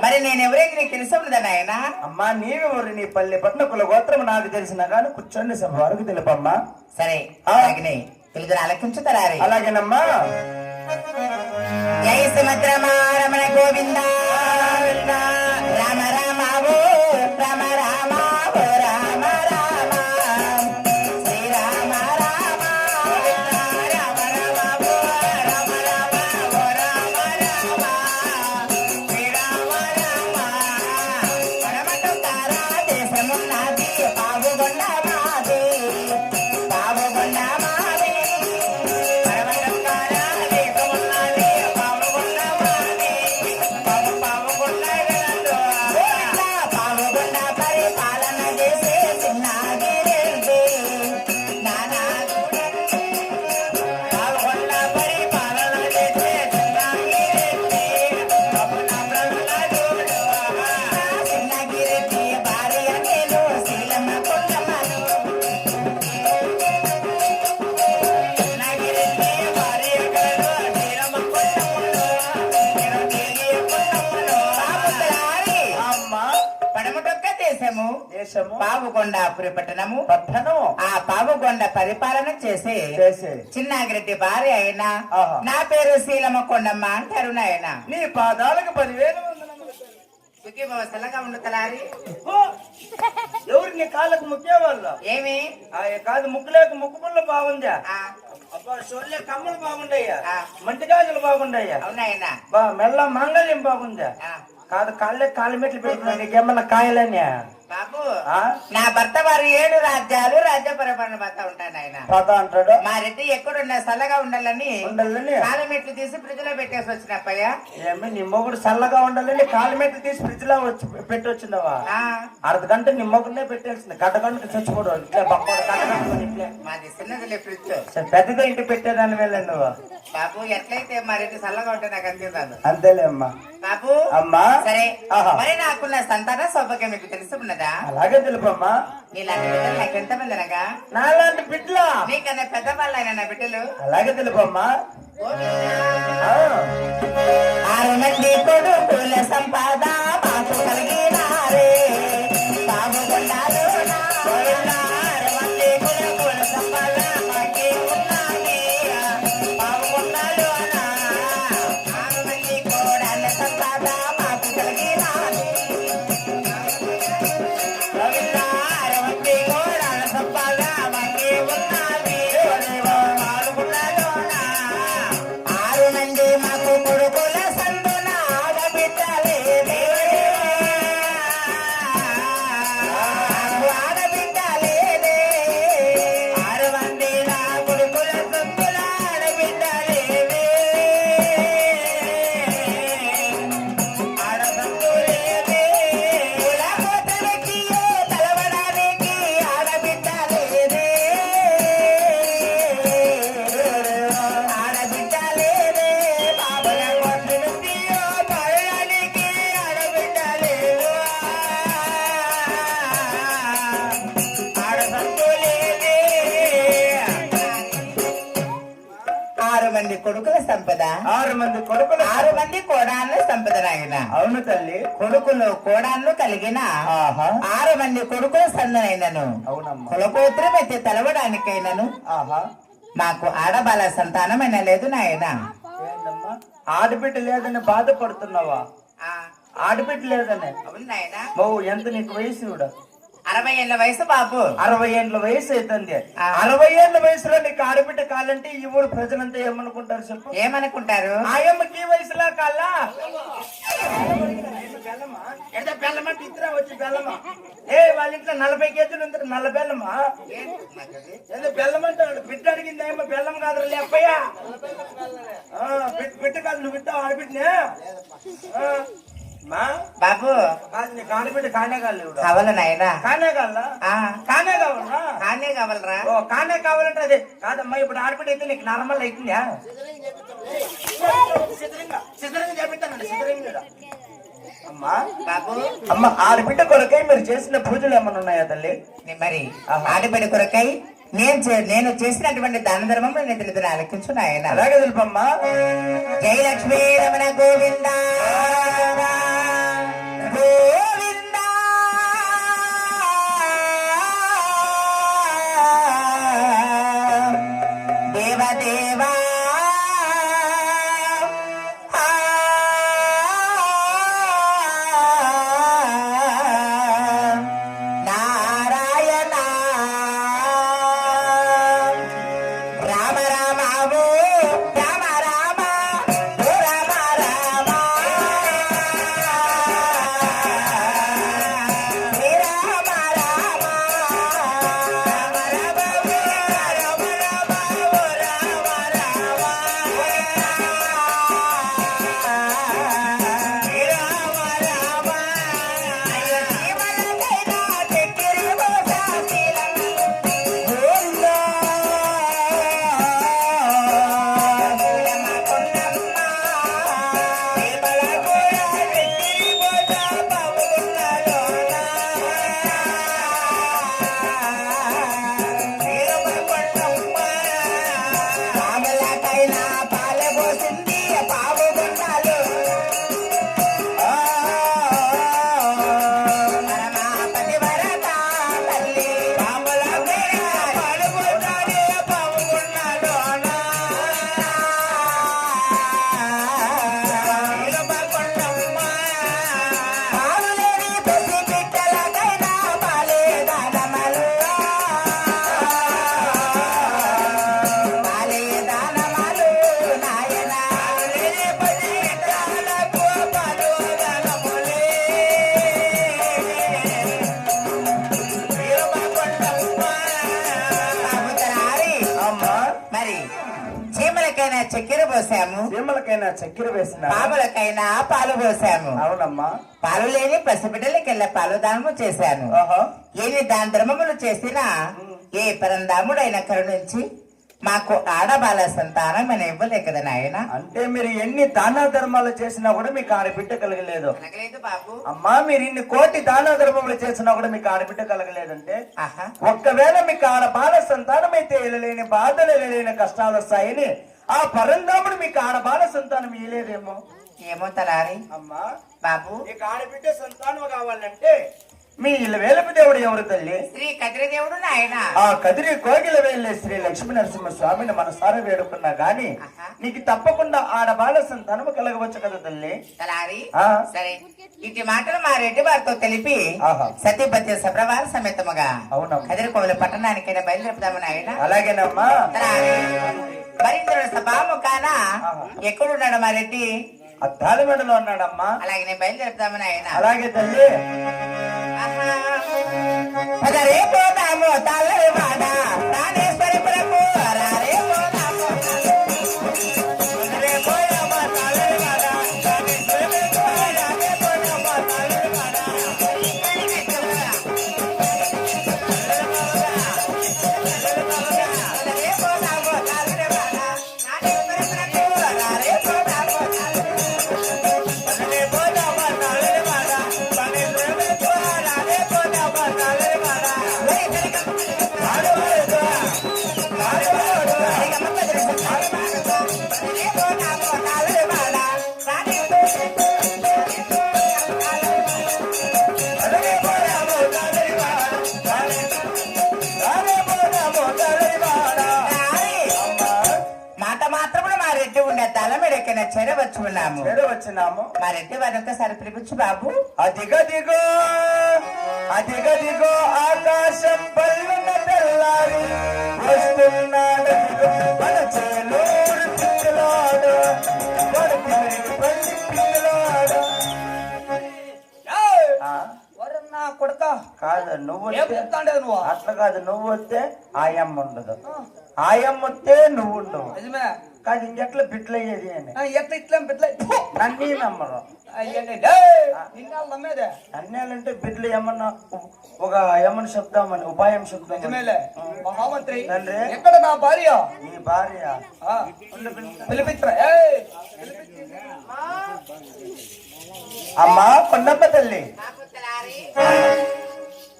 మరి నేను ఎవరికి నీకు తెలిసి ఉన్నదా నాయన? అమ్మా నీవెవరు? నీ పల్లె పట్ల కుల గోత్రం నాకు తెలిసిన కానీ కూర్చోండి సభ వరకు తెలుపమ్మా. సరే అలాగనే తెలుగు ఆలకించుతారా? అలాగేనమ్మా. జై సుమద్రమారమణ గోవింద రామ రామ ఓ రామ రామ ఓ రామ రామ శ్రీరామ రామ రామ రామ ఓ రామ రామ ఓ రామ రామ శ్రీరామ రామ పరమటుకార దేశమున్నది పావుగొండ మాది పావుగొండ మాది పరమటుకార దేశమున్నది పావుగొండ మాది పావుగొండ పావుగొండ పరిపాలన చేసే చిన్నగిరెడ్డి నానా పావుగొండ పరిపాలన చేసే చిన్నగిరెడ్డి చిన్నగిరెడ్డి భార్య నేను శీలమ్మ కొండమ్మను చిన్నగిరెడ్డి భార్య గారు శీలమ్మ కొండమ్మను నేను తిరిగి కొండమ్మను బాబులారి అమ్మా పడమటొక్క దేశము దేశము పావుగొండాపురి పట్టణము పట్టణం ఆ పావుగొండ పరిపాలన చేసే చేసే చిన్నాగిరెడ్డి భార్య అయిన ఆహా. నా పేరు శీలమ్మ కొండమ్మ అంటారు నాయన. నీ పాదాలకు 10,000 వందనములు. సుఖీ వ్యవస్థలుగా ఉండు తలారి. ఓ, ఎవరు నీ కాళ్ళకు ముక్కే వాళ్ళు? ఏమి కాదు ముక్కులేక ముక్కు పుల్ల బాగుందా? ఆ, అబ్బా షోళ్ళే కమ్మలు బాగుండయ్యా, ఆ. మంటి గాజులు బాగుండయ్యా, అవునాయన. బా మెల్ల మాంగళ్యం బాగుందా? కాదు కాళ్ళే కాళ్ళ మెట్లు పెట్టుకున్నా నీకేమన్నా కాయలన్యా? బాబు ఆ? నా భర్త వారు 7 రాజ్యాలు రాజ్య పరిపాలన భర్త ఉంటాను ఆయన. పద అంటాడు. మా రెడ్డి ఎక్కడున్నా చల్లగా ఉండాలని ఉండాలని కాలమెట్లు తీసి ఫ్రిడ్జ్ లో పెట్టేసి వచ్చినప్పయ్యా. ఏమి నీ మొగుడు చల్లగా ఉండాలని కాళ్ళ మెట్లు తీసి ఫ్రిడ్జ్ లో పెట్టి వచ్చిందవా? అర్ధగంట నీ మొగుడునే పెట్టేసింది. గంటకు చచ్చిపోడు ఇట్లా బొక్కడు గంటగంట ఇట్లే. మాది చిన్నదిలే ఫ్రిడ్జ్. సరే పెద్దగా ఇంటి పెట్టేదాని వెళ్ళ నువ్వు. బాబు ఎట్లయితే మా రెడ్డి చల్లగా ఉంటే నాకు అనిపిస్తాను. అంతేలే అమ్మా. బాబు అమ్మా సరే ఆహా. మరి నాకున్న సంతాన సౌభాగ్యం మీకు తెలిసి ఉన్నదా? అలాగే తెలుపమ్మా. నీలాంటి బిడ్డలు నాకు ఎంతమంది అనగా? నాలాంటి బిడ్డలా? నీకన్నా పెద్దవాళ్ళైనా నా బిడ్డలు. అలాగే తెలుపమ్మా. ఆ. 6 మంది కొడుకుల సంపాద మాకు కలిగినారే పావుగొండలో నా 6 మంది కొడుకుల సంపాద మాకే ఉన్నది పావుగొండలో నా 6 మంది కోడళ్ళ సంపాద మాకు కలిగినారే 6 మంది కోడళ్ళ సంపాద మాకే ఉన్నది పావుగొండలో నా 6 మంది మాకు కొడుకుల సందున ఆడబిడ్డలేదే ఆడబిడ్డలేదే 6 మంది నా కొడుకుల సందున ఆడబిడ్డలేదే ఆడబిడ్డలేదే కులపోతలకి తలవడానికి ఆడబిడ్డలేదే ఆడబిడ్డలేదే బాబుల కొట్టుకి పడడానికి ఆడబిడ్డలేదు ఆడబిడ్డలేదే 6 మంది కొడుకుల సంపద 6 మంది కొడుకులు. 6 మంది కోడాన్ల సంపద నాయన. అవును తల్లి. కొడుకులు కోడాన్లు కలిగిన ఆహా. 6 మంది కొడుకుల సందనైనను అవునమ్మా. కులగోత్రం అయితే తెలవడానికైనను ఆహా. మాకు ఆడబాల సంతానమైన లేదు నాయన. ఏందమ్మా ఆడబిడ్డ లేదని బాధపడుతున్నావా? ఆడబిడ్డ లేదని. అవును నాయన. బావు ఎంత నీకు వయసు కూడా? 60 ఏళ్ల వయసు బాబు. 60 ఏళ్ళ వయసు అవుతుంది. ఆ. 60 ఏళ్ళ వయసులో నీకు ఆడబిడ్డ కాలంటే ఈ ఊరు ప్రజలంతా ఏమనుకుంటారు చెప్పు? ఏమనుకుంటారు? ఆయమ్మకి ఈ వయసులా కాలా? ఎంత బెల్లమంటే ఇద్దరే వచ్చి బెల్లమా? ఏ వాళ్ళ ఇంట్లో 40 కేజీలు ఉంది, 40 బెల్లమా? ఏదో బెల్లం అంటాడు. బిడ్డ అడిగింది ఏమో బెల్లం కాదు లేపయ్యా. బిడ్డ కాదు నువ్వు బిడ్డ ఆడబిడ్డనే బాబు. కాదు నీకు ఆడబిడ్డ కానే కాదు కావాల నాయన. కానే కావాలా? కానే కావాలా? కానే కావాలరా? ఓ కానే కావాలంటే అదే కాదమ్మా. ఇప్పుడు ఆడబిడ్డ అయితే నీకు నార్మల్ అవుతుందా? సిద్ధంగా చేపిస్తానండి సిద్ధంగా. అమ్మా బాబు. అమ్మ ఆడబిడ్డ కొరకై మీరు చేసిన పూజలు ఏమన్నా ఉన్నాయా తల్లి? మరి ఆడబిడ్డ కొరకై నేను చేసినటువంటి దాన ధర్మం నేను తెలుపుతున్నా ఆలకించు నాయన. అలాగే తెలుపమ్మా. జై లక్ష్మీ రమణ గోవింద. పోసాము, సీమలకైనా చక్కెర వేసిన పాములకైనా పాలు పోసాము. అవునమ్మా. పాలు లేని పసిబిడ్డలకెళ్ళ పాలు దానము చేశాను. ఓహో. ఏది దాన ధర్మములు చేసినా ఏ పరందాముడైన కరుణించి మాకు ఆడబాల సంతానం అని ఇవ్వలే కదా నాయన. అంటే మీరు ఎన్ని దాన ధర్మాలు చేసినా కూడా మీకు ఆడబిడ్డ కలగలేదు. కలగలేదు బాబు. అమ్మా, మీరు ఇన్ని కోటి దాన ధర్మములు చేసినా కూడా మీకు ఆడబిడ్డ కలగలేదంటే ఆహా, ఒక్కవేళ మీకు ఆడబాల సంతానం అయితే వెళ్ళలేని బాధలు వెళ్ళలేని కష్టాలు వస్తాయని ఆ పరంధాముడు మీకు ఆడబాల సంతానం ఇయ్యలేదేమో. ఏమో తలారి అమ్మా బాబు. మీకు ఆడబిడ్డ సంతానం కావాలంటే మీ వేలపు దేవుడు ఎవరు తల్లి? శ్రీ కదిరదేవుడు నాయన. ఆ కదిరి కోగిల వేలే శ్రీ లక్ష్మీ నరసింహ స్వామిని మనసారా వేడుకున్నా గాని నీకు తప్పకుండా ఆడబాల సంతానము కలగవచ్చు కదా తల్లి. తలారి ఆ. సరే, ఇటు మాటలు మా రెడ్డి వారితో తెలిపి ఆహా. సతీపతి సప్రవార సమేతముగా అవునమ్మా. కదిరికోవల పట్టణానికైనా బయలుదేరుతాము నాయన. అలాగేనమ్మా. తలారి మరింద్రుడు సభాముఖాన ఆహా. ఎక్కడున్నాడు మా రెడ్డి? అద్దాల మెడలో ఉన్నాడమ్మా. అలాగే నేను బయలుదేరుతాము నాయన. అలాగే తల్లి. రే పోతాము తల్లరి మాట రాణేశ్వరి పురకు రారే పోతాము రే పోయామా తల్లరి మాట రాణేశ్వరి పురకు రారే పోయామా తల్లరి మాట రే పోతాము తల్లరి మాట రాణేశ్వరి పురకు రారే పోతాము రే పోతామా తల్లరి మాట రాణేశ్వరి పురకు రారే పోతామా తల్లరి మాట. మాట మాత్రము మా రెడ్డి ఉండే తల మీదకైనా చేరవచ్చు ఉన్నాము. వచ్చినాము. మా రెడ్డి వారి ఒక్కసారి పిలిపించు బాబు. అదిగదిగో అదిగదిగో ఆకాశం పల్లున తెల్లారి వస్తున్నాడు మన చేలూరు పిల్లలాడు పల్లి పిల్లలాడు. కొడక కాదు నువ్వు నువ్వు అట్లా కాదు, నువ్వు వస్తే ఆయమ్మ ఉండదు, ఆయమ్మ వస్తే నువ్వు ఉండవు. నిజమే కాదు ఇంకెట్లా బిడ్లయ్యేది అని ఎట్లా ఇట్లా బిడ్డలు నన్నీ నమ్మరు. నిన్నాళ్ళు నమ్మేదే అన్యాలంటే బిడ్డలు ఏమన్నా ఒక ఏమన్నా చెప్తామని ఉపాయం చెప్తాం. నిజమేలే మహామంత్రి. తండ్రి. ఎక్కడ నా భార్య? నీ భార్య పిలిపిత్ర అమ్మా కొండమ్మ తల్లి.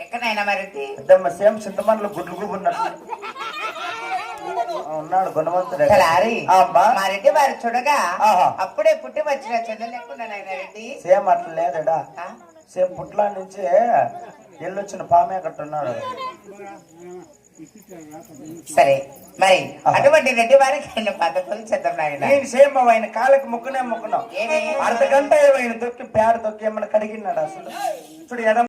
ఎక్కడైనా మా రెడ్డి పెద్దమ్మ సేమ్ చింతమన్లో గుడ్లు గుబున్నట్టు ఉన్నాడు గుణవంతుడు. తలారి అమ్మా మా రెడ్డి వారు చూడగా ఆహా. అప్పుడే పుట్టి వచ్చిన చెల్లె లేకుండా నాయన రెడ్డి. సేమ్ అట్లా లేదడా, ఆ? సేమ్ పుట్లా నుంచి ఎల్లొచ్చిన పామే కట్టున్నాడు. సరే మరి అటువంటి రెడ్డి వారికి ఆయన పద్ధతులు చేద్దాం నాయన. నేను సేమ్ ఆయన కాళ్ళకి ముక్కునే ముక్కున్నాం. ఏమి? అర్ధ గంట ఆయన తొక్కి పేడ తొక్కి ఏమన్నా కడిగినాడు అసలు. చూడు ఎడం